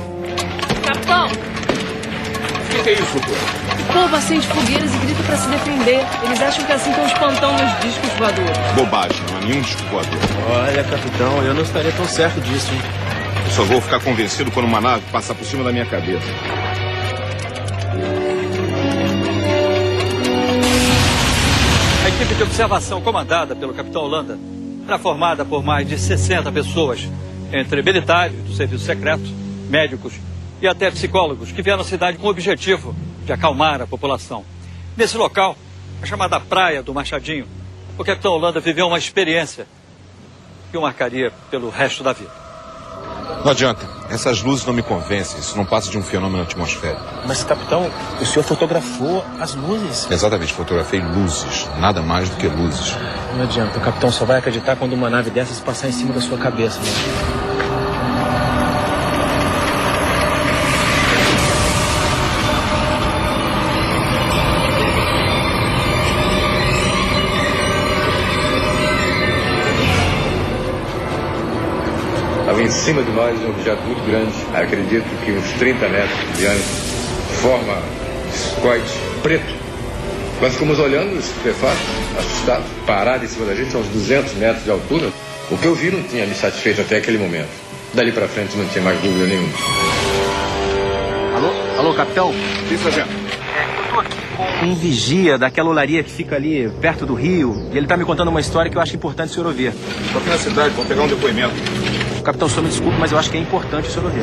Capitão! O que é isso, doutor? O povo acende fogueiras e grita pra se defender. Eles acham que assim estão espantando os discos voadores. Bobagem, não há nenhum disco voador. Olha, capitão, eu não estaria tão certo disso, hein? Eu só vou ficar convencido quando uma nave passar por cima da minha cabeça. Aí equipe de observação comandada pelo capitão Holanda era formada por mais de 60 pessoas, entre militares do serviço secreto, médicos e até psicólogos, que vieram à cidade com o objetivo de acalmar a população. Nesse local, a chamada Praia do Machadinho, o capitão Holanda viveu uma experiência que o marcaria pelo resto da vida. Não adianta, essas luzes não me convencem, isso não passa de um fenômeno atmosférico. Mas, capitão, o senhor fotografou as luzes. Exatamente, fotografei luzes, nada mais do que luzes. Não adianta, o capitão só vai acreditar quando uma nave dessas passar em cima da sua cabeça, né? Estava em cima de nós um objeto muito grande, acredito que uns 30 metros de diâmetro, forma discoide, preto. Nós ficamos olhando, estupefatos, assustados, parado em cima da gente, a uns 200 metros de altura. O que eu vi não tinha me satisfeito até aquele momento. Dali para frente não tinha mais dúvida nenhuma. Alô, capitão? Sim, sargento. Eu tô aqui com um vigia daquela olaria que fica ali perto do rio, e ele tá me contando uma história que eu acho importante o senhor ouvir. Estou aqui na cidade, vou pegar um depoimento. Capitão, o senhor me desculpe, mas eu acho que é importante o senhor ouvir.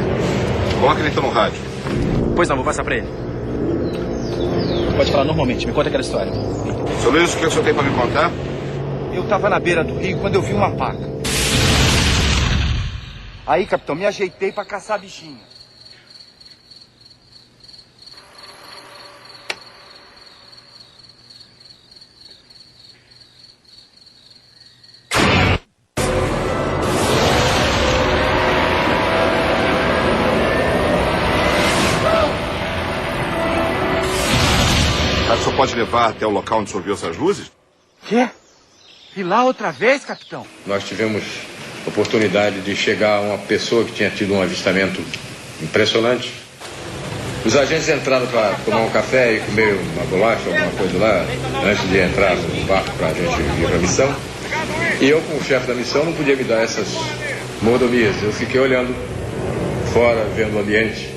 Coloca ele então no rádio. Pois não, vou passar pra ele. Pode falar normalmente, me conta aquela história. Seu Luiz, o que o senhor tem para me contar? Eu estava na beira do rio quando eu vi uma paca. Aí, capitão, me ajeitei para caçar bichinho. O senhor pode levar até o local onde o senhor viu essas luzes? Quê? E lá outra vez, capitão? Nós tivemos oportunidade de chegar a uma pessoa que tinha tido um avistamento impressionante. Os agentes entraram para tomar um café e comer uma bolacha, alguma coisa lá, antes de entrar no barco para a gente ir para a missão. E eu, como chefe da missão, não podia me dar essas mordomias. Eu fiquei olhando fora, vendo o ambiente.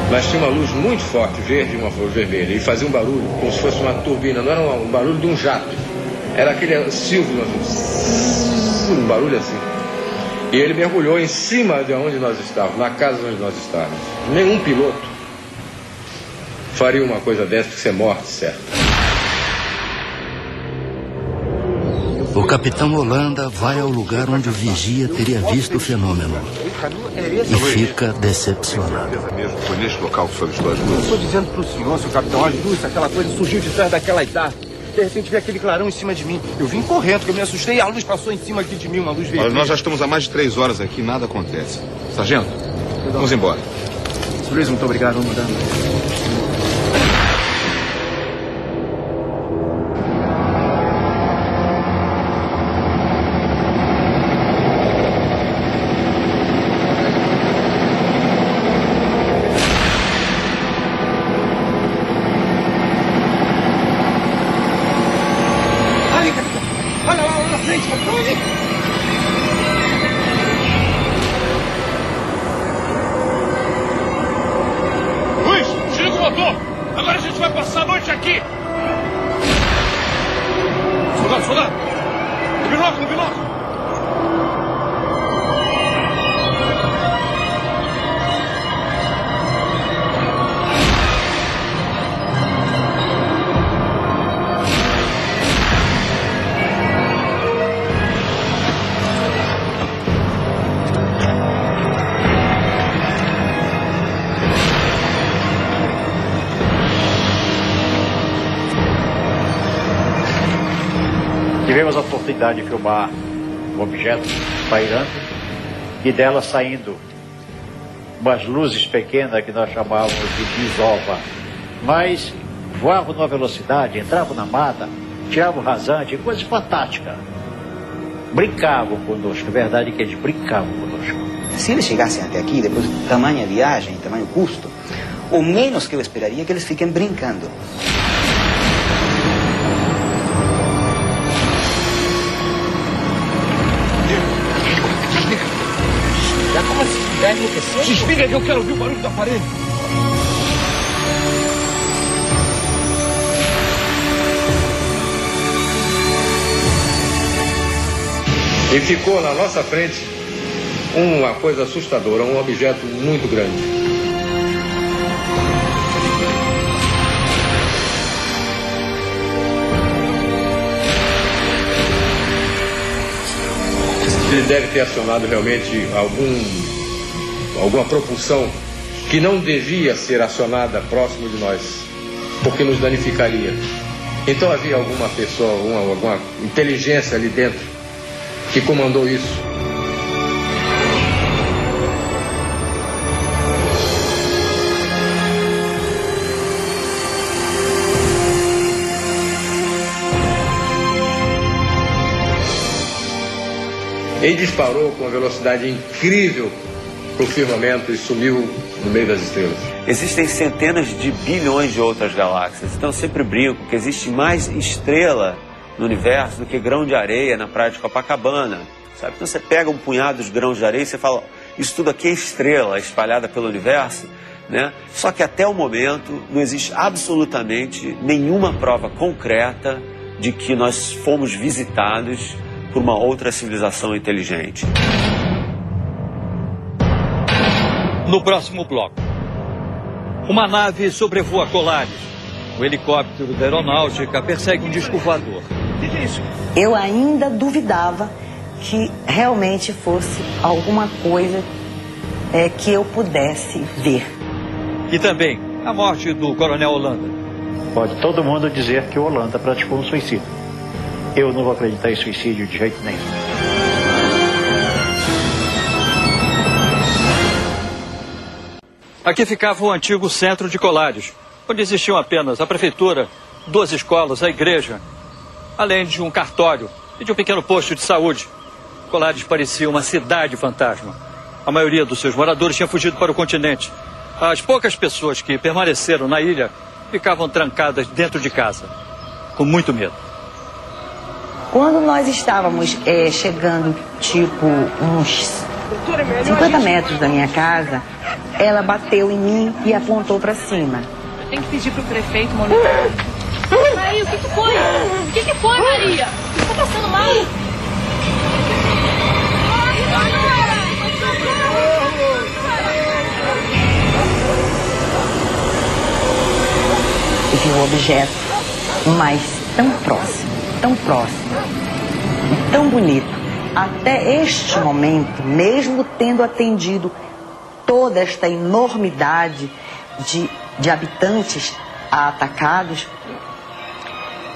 Mas tinha uma luz muito forte, verde e uma luz vermelha, e fazia um barulho como se fosse uma turbina, não era um barulho de um jato, era aquele silvio, um barulho assim. E ele mergulhou em cima de onde nós estávamos, na casa onde nós estávamos. Nenhum piloto faria uma coisa dessa, porque isso é morte, certo? O capitão Holanda vai ao lugar onde o vigia teria visto o fenômeno e fica decepcionado. Foi neste local que o senhor viu as Eu luzes? estou dizendo pro senhor, seu capitão, as luzes, aquela coisa surgiu de trás daquela idade. De repente veio aquele clarão em cima de mim. Eu vim correndo, porque eu me assustei e a luz passou em cima aqui de mim, uma luz vermelha. Olha, nós já estamos há mais de 3 horas aqui, nada acontece. Sargento, vamos embora. Luiz, muito obrigado, vamos mudando. Agora a gente vai passar a noite aqui! Soldado, soldado! No binóculo, no binóculo! Tivemos a oportunidade de filmar um objeto pairando e dela saindo umas luzes pequenas que nós chamávamos de desova. Mas voavam numa velocidade, entravam na mata, tiravam rasante, coisas fantásticas. Brincavam conosco, a verdade é que eles brincavam conosco. Se eles chegassem até aqui, depois de tamanha viagem, tamanho custo, O menos que eu esperaria é que eles fiquem brincando. Já como assim? Já enlouqueceu? Desliga que eu quero ouvir o barulho do aparelho. E ficou na nossa frente uma coisa assustadora, um objeto muito grande. Ele deve ter acionado realmente alguma propulsão que não devia ser acionada próximo de nós, porque nos danificaria. Então havia alguma pessoa, alguma inteligência ali dentro que comandou isso. Ele disparou com uma velocidade incrível para o firmamento e sumiu no meio das estrelas. Existem centenas de bilhões de outras galáxias, então eu sempre brinco que existe mais estrela no universo do que grão de areia na praia de Copacabana, sabe? Então você pega um punhado de grãos de areia e você fala, isso tudo aqui é estrela espalhada pelo universo, né? Só que até o momento não existe absolutamente nenhuma prova concreta de que nós fomos visitados por uma outra civilização inteligente. No próximo bloco, uma nave sobrevoa Colares. O helicóptero da aeronáutica persegue um disco voador. O que é isso? Eu ainda duvidava que realmente fosse alguma coisa que eu pudesse ver. E também a morte do Coronel Holanda. Pode todo mundo dizer que o Holanda praticou um suicídio. Eu não vou acreditar em suicídio de jeito nenhum. Aqui ficava o antigo centro de Colares, onde existiam apenas a prefeitura, 2 escolas, a igreja, além de um cartório e de um pequeno posto de saúde. Colares parecia uma cidade fantasma. A maioria dos seus moradores tinha fugido para o continente. As poucas pessoas que permaneceram na ilha ficavam trancadas dentro de casa, com muito medo. Quando nós estávamos chegando, tipo, uns 50 metros da minha casa, ela bateu em mim e apontou para cima. Eu tenho que pedir pro prefeito monitorar. Aí, o que foi? O que foi, Maria? O que tá passando mal? E vi o objeto, mas tão próximo, e tão bonito. Até este momento, mesmo tendo atendido toda esta enormidade de habitantes atacados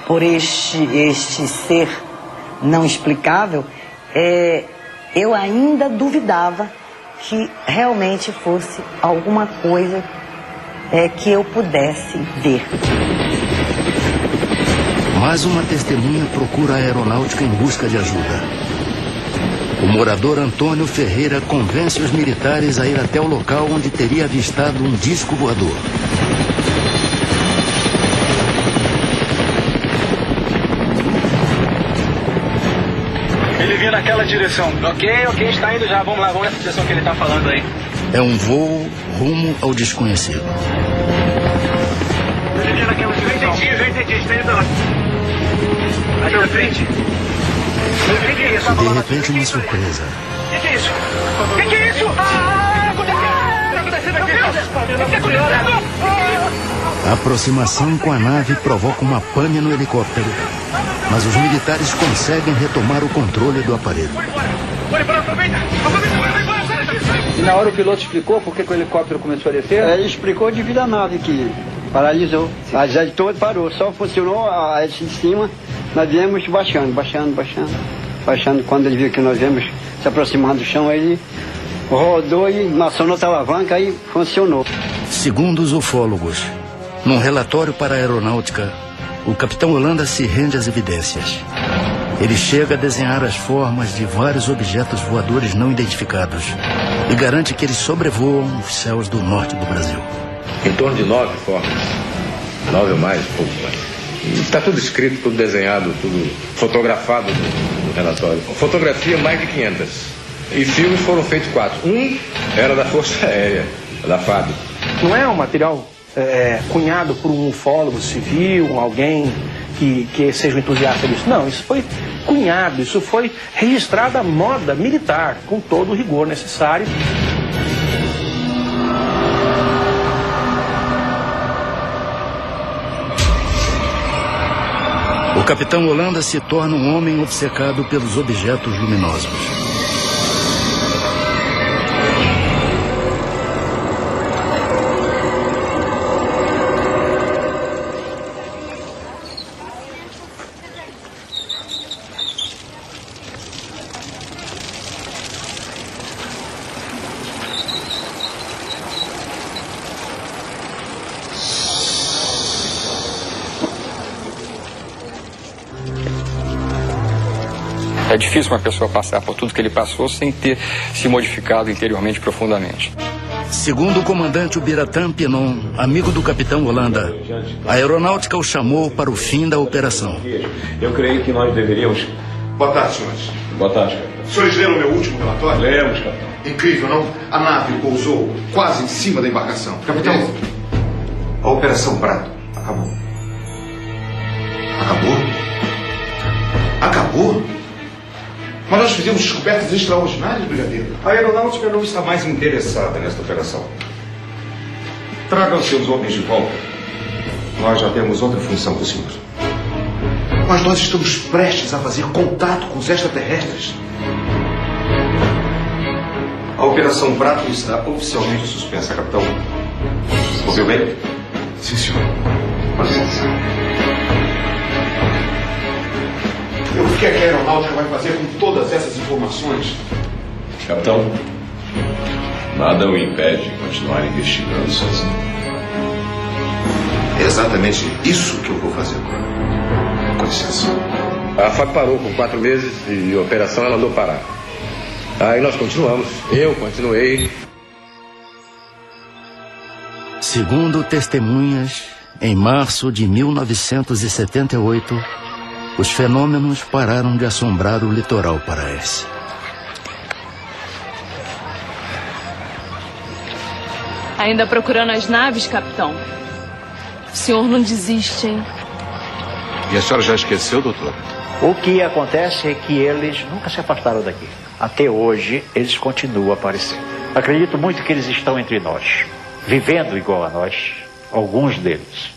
por este ser não explicável, eu ainda duvidava que realmente fosse alguma coisa que eu pudesse ver. Mais uma testemunha procura a aeronáutica em busca de ajuda. O morador Antônio Ferreira convence os militares a ir até o local onde teria avistado um disco voador. Ele vinha naquela direção. Ok, está indo já. Vamos lá, vamos nessa direção que ele está falando aí. É um voo rumo ao desconhecido. Ele vinha naquela direção. Já entendi, está indo lá. Aí na frente. De repente, uma surpresa. O que é isso? O que é isso? Acontecendo aqui! O que está acontecendo? A aproximação com a nave provoca uma pane no helicóptero, mas os militares conseguem retomar o controle do aparelho. E na hora o piloto explicou por que o helicóptero começou a descer? Ele explicou devido à nave que paralisou. A jet toda parou, só funcionou a hélice de cima. Nós viemos baixando. Quando ele viu que nós viemos se aproximando do chão, ele rodou e acionou a alavanca e funcionou. Segundo os ufólogos, num relatório para a aeronáutica, o capitão Holanda se rende às evidências. Ele chega a desenhar as formas de vários objetos voadores não identificados e garante que eles sobrevoam os céus do norte do Brasil. em torno de 9 formas. 9 ou mais, pouco mais. Está tudo escrito, tudo desenhado, tudo fotografado no relatório. Fotografia, mais de 500. E filmes foram feitos 4. Um era da Força Aérea, da FAB. Não é um material cunhado por um ufólogo civil, alguém que seja um entusiasta disso. Não, isso foi cunhado, isso foi registrado à moda militar, com todo o rigor necessário. O capitão Holanda se torna um homem obcecado pelos objetos luminosos. É difícil uma pessoa passar por tudo que ele passou sem ter se modificado interiormente profundamente. Segundo o comandante Ubiratã Pinon, amigo do capitão Holanda, a aeronáutica o chamou para o fim da operação. Eu creio que nós deveríamos... Boa tarde, senhores. Boa tarde, capitão. Os senhores leram o meu último relatório? Lemos, capitão. Incrível, não? A nave pousou quase em cima da embarcação. Capitão, a Operação Prato acabou. Acabou? Acabou? Mas nós fizemos descobertas extraordinárias, brigadeiro. A aeronáutica não está mais interessada nesta operação. Tragam seus homens de volta. Nós já temos outra função para o senhor. Mas nós estamos prestes a fazer contato com os extraterrestres. A Operação Prato está oficialmente suspensa, capitão. Ouviu bem? Sim, senhor. Com licença. O que é que a aeronáutica vai fazer com todas essas informações? Capitão, nada o impede de continuar investigando sozinho. É exatamente isso que eu vou fazer agora. Com licença. A FAB parou com 4 meses e a operação ela andou parar. Aí nós continuamos. Eu continuei. Segundo testemunhas, em março de 1978, os fenômenos pararam de assombrar o litoral paraense. Ainda procurando as naves, capitão? O senhor não desiste, hein? E a senhora já esqueceu, doutor? O que acontece é que eles nunca se afastaram daqui. Até hoje, eles continuam a aparecer. Acredito muito que eles estão entre nós, vivendo igual a nós, alguns deles,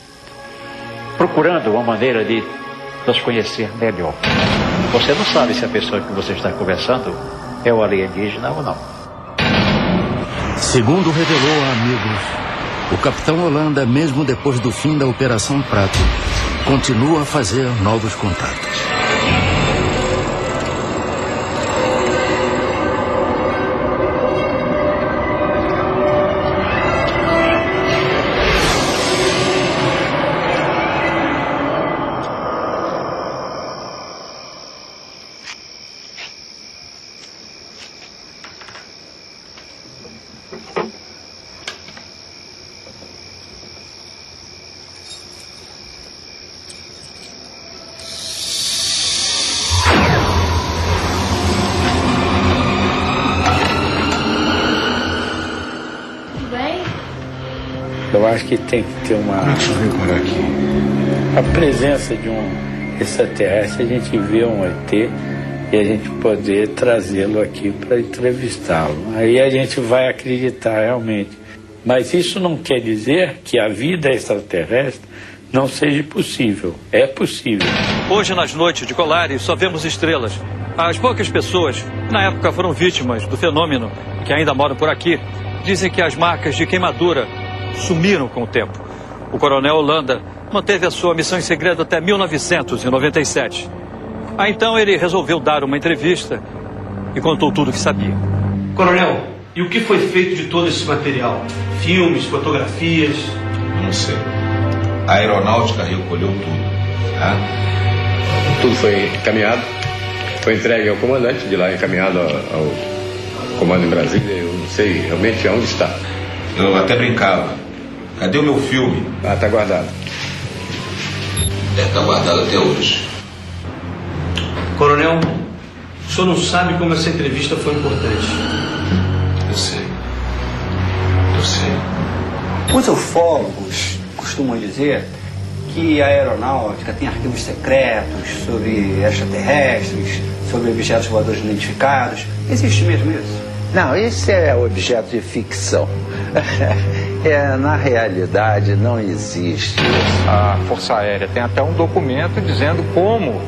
procurando uma maneira de nos conhecer melhor. Você não sabe se a pessoa que você está conversando é o alienígena ou não. Segundo revelou a amigos, o capitão Holanda, mesmo depois do fim da Operação Prato, continua a fazer novos contatos. Eu acho que tem que ter uma... Deixa eu ver por aqui. A presença de um extraterrestre, a gente vê um ET e a gente poder trazê-lo aqui para entrevistá-lo. Aí a gente vai acreditar realmente. Mas isso não quer dizer que a vida extraterrestre não seja possível. É possível. Hoje, nas noites de Colares, só vemos estrelas. As poucas pessoas que na época foram vítimas do fenômeno, que ainda moram por aqui, dizem que as marcas de queimadura sumiram com o tempo. O coronel Holanda manteve a sua missão em segredo até 1997. Aí então ele resolveu dar uma entrevista e contou tudo o que sabia. Coronel, e o que foi feito de todo esse material? Filmes, fotografias? Não sei. A aeronáutica recolheu tudo. Tá? Tudo foi encaminhado, foi entregue ao comandante, de lá encaminhado ao comando em Brasília. Eu não sei realmente aonde está. Eu até brincava. Cadê o meu filme? Ah, tá guardado. Tá guardado até hoje. Coronel, o senhor não sabe como essa entrevista foi importante. Eu sei. Eu sei. Os ufólogos costumam dizer que a aeronáutica tem arquivos secretos sobre extraterrestres, sobre objetos voadores não identificados. Existe mesmo isso? Não, isso é objeto de ficção. Na realidade, não existe. A Força Aérea tem até um documento dizendo como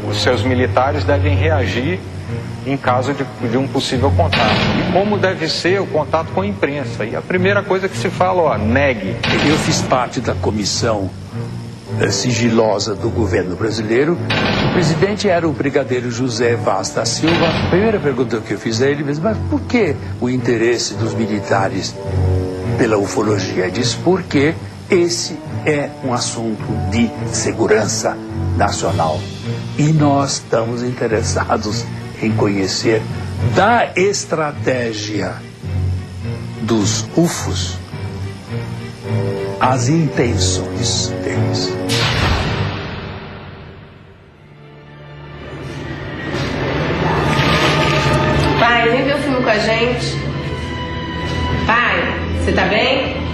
os seus militares devem reagir em caso de um possível contato. E como deve ser o contato com a imprensa. E a primeira coisa que se fala, negue. Eu fiz parte da comissão sigilosa do governo brasileiro. O presidente era o brigadeiro José Vaz da Silva. A primeira pergunta que eu fiz a ele, mas por que o interesse dos militares pela ufologia? Ele disse, porque esse é um assunto de segurança nacional. E nós estamos interessados em conhecer da estratégia dos UFOs as intenções deles. Pai, vem ver o filme com a gente. Pai, você tá bem?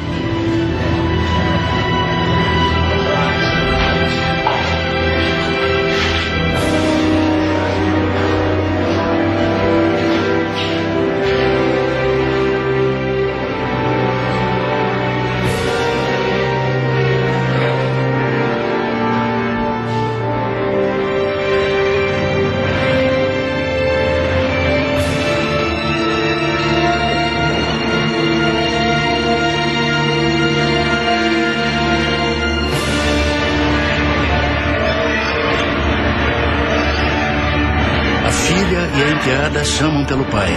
Chamam pelo pai.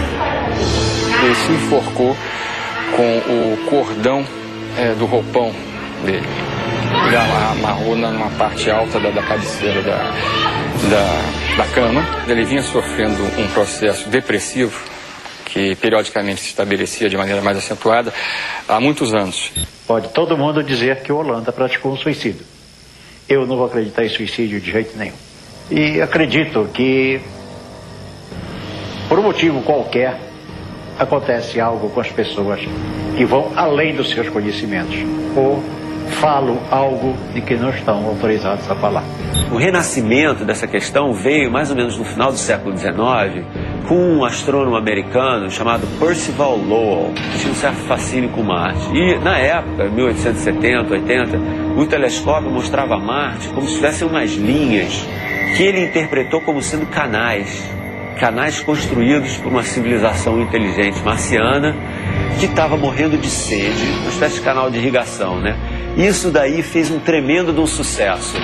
Ele se enforcou com o cordão do roupão dele. Ele amarrou numa parte alta da cabeceira da cama. Ele vinha sofrendo um processo depressivo que periodicamente se estabelecia de maneira mais acentuada há muitos anos. Pode todo mundo dizer que o Holanda praticou um suicídio. Eu não vou acreditar em suicídio de jeito nenhum. E acredito que por um motivo qualquer, acontece algo com as pessoas que vão além dos seus conhecimentos ou falam algo de que não estão autorizados a falar. O renascimento dessa questão veio mais ou menos no final do século XIX com um astrônomo americano chamado Percival Lowell, que tinha um certo fascínio com Marte. E na época, 1870, 80, o telescópio mostrava Marte como se tivessem umas linhas que ele interpretou como sendo canais construídos por uma civilização inteligente marciana que estava morrendo de sede, uma espécie de canal de irrigação, né? Isso daí fez um tremendo de um sucesso.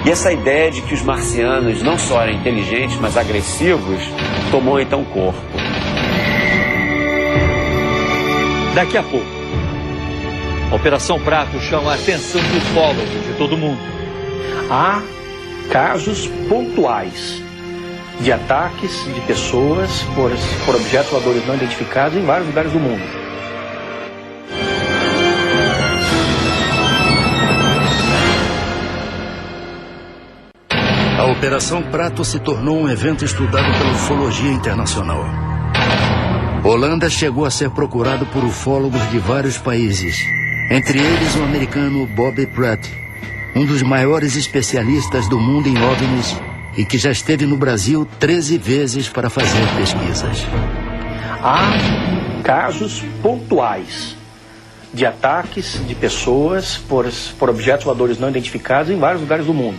E essa ideia de que os marcianos não só eram inteligentes, mas agressivos, tomou então corpo. Daqui a pouco, a Operação Prato chama a atenção do ufólogo de todo mundo. Há casos pontuais de ataques de pessoas por objetos voadores não identificados em vários lugares do mundo. A Operação Prato se tornou um evento estudado pela ufologia internacional. Holanda chegou a ser procurado por ufólogos de vários países, entre eles o americano Bob Pratt, um dos maiores especialistas do mundo em OVNIs e que já esteve no Brasil 13 vezes para fazer pesquisas. Há casos pontuais de ataques de pessoas por objetos voadores não identificados em vários lugares do mundo.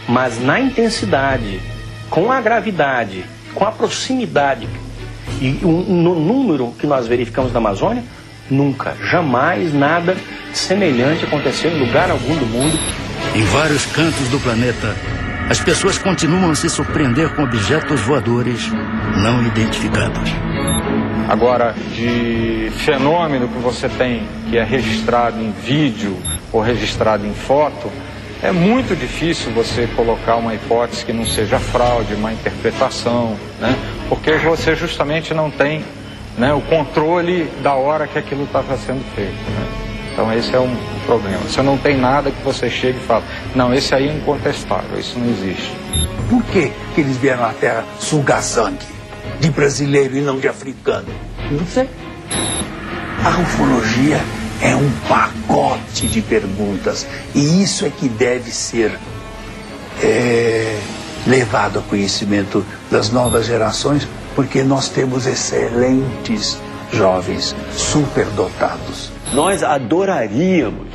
Mas na intensidade, com a gravidade, com a proximidade e no número que nós verificamos na Amazônia, nunca, jamais nada semelhante aconteceu em lugar algum do mundo. Em vários cantos do planeta, as pessoas continuam a se surpreender com objetos voadores não identificados. Agora, de fenômeno que você tem, que é registrado em vídeo ou registrado em foto, é muito difícil você colocar uma hipótese que não seja fraude, uma interpretação, né? Porque você justamente não tem, né, o controle da hora que aquilo estava sendo feito, né? Então esse é um problema. Você não tem nada que você chegue e fale, não, esse aí é incontestável, isso não existe. Por que eles vieram à Terra sugar sangue de brasileiro e não de africano? Não sei. A ufologia é um pacote de perguntas e isso é que deve ser levado ao conhecimento das novas gerações, porque nós temos excelentes jovens superdotados. Nós adoraríamos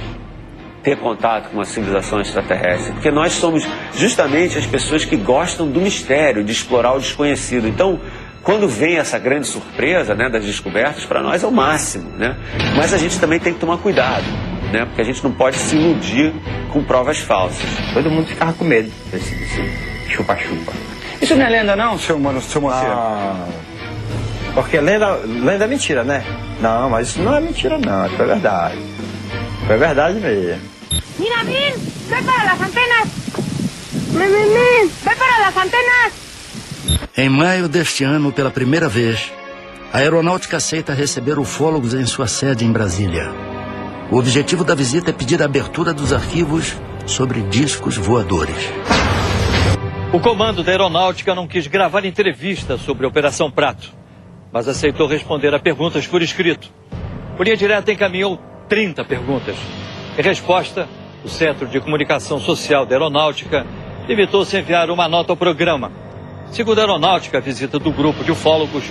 ter contato com uma civilização extraterrestre, porque nós somos justamente as pessoas que gostam do mistério, de explorar o desconhecido. Então, quando vem essa grande surpresa, né, das descobertas, para nós é o máximo, né? Mas a gente também tem que tomar cuidado, né? Porque a gente não pode se iludir com provas falsas. Todo mundo ficava com medo desse chupa-chupa. Isso não é lenda não, seu Monteiro? Porque lenda é mentira, né? Não, mas isso não é mentira não, isso é verdade. Foi verdade mesmo. Mira, Bill, ve para las antenas. Ve para las antenas. Em maio deste ano, pela primeira vez, a aeronáutica aceita receber ufólogos em sua sede em Brasília. O objetivo da visita é pedir a abertura dos arquivos sobre discos voadores. O comando da aeronáutica não quis gravar entrevista sobre a Operação Prato, mas aceitou responder a perguntas por escrito. O Linha Direta encaminhou 30 perguntas. Em resposta, o Centro de Comunicação Social da Aeronáutica limitou-se a enviar uma nota ao programa. Segundo a Aeronáutica, a visita do grupo de ufólogos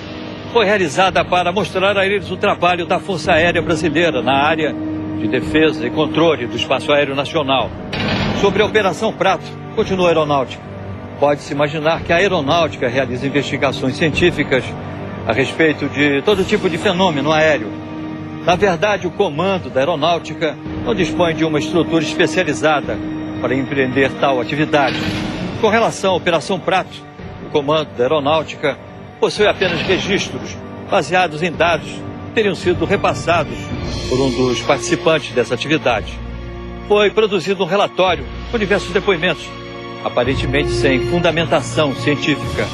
foi realizada para mostrar a eles o trabalho da Força Aérea Brasileira na área de defesa e controle do espaço aéreo nacional. Sobre a Operação Prato, continua a Aeronáutica. Pode-se imaginar que a Aeronáutica realiza investigações científicas a respeito de todo tipo de fenômeno aéreo. Na verdade, o comando da Aeronáutica não dispõe de uma estrutura especializada para empreender tal atividade. Com relação à Operação Prato, o comando da Aeronáutica possui apenas registros baseados em dados que teriam sido repassados por um dos participantes dessa atividade. Foi produzido um relatório com diversos depoimentos, aparentemente sem fundamentação científica.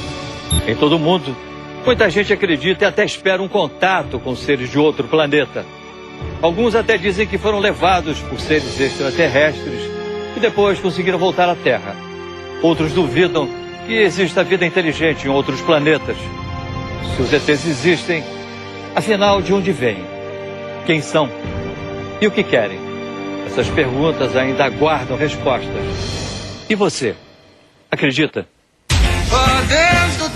Em todo o mundo, muita gente acredita e até espera um contato com seres de outro planeta. Alguns até dizem que foram levados por seres extraterrestres e depois conseguiram voltar à Terra. Outros duvidam que exista vida inteligente em outros planetas. Se os ETs existem, afinal, de onde vêm? Quem são? E o que querem? Essas perguntas ainda aguardam respostas. E você? Acredita? Desde o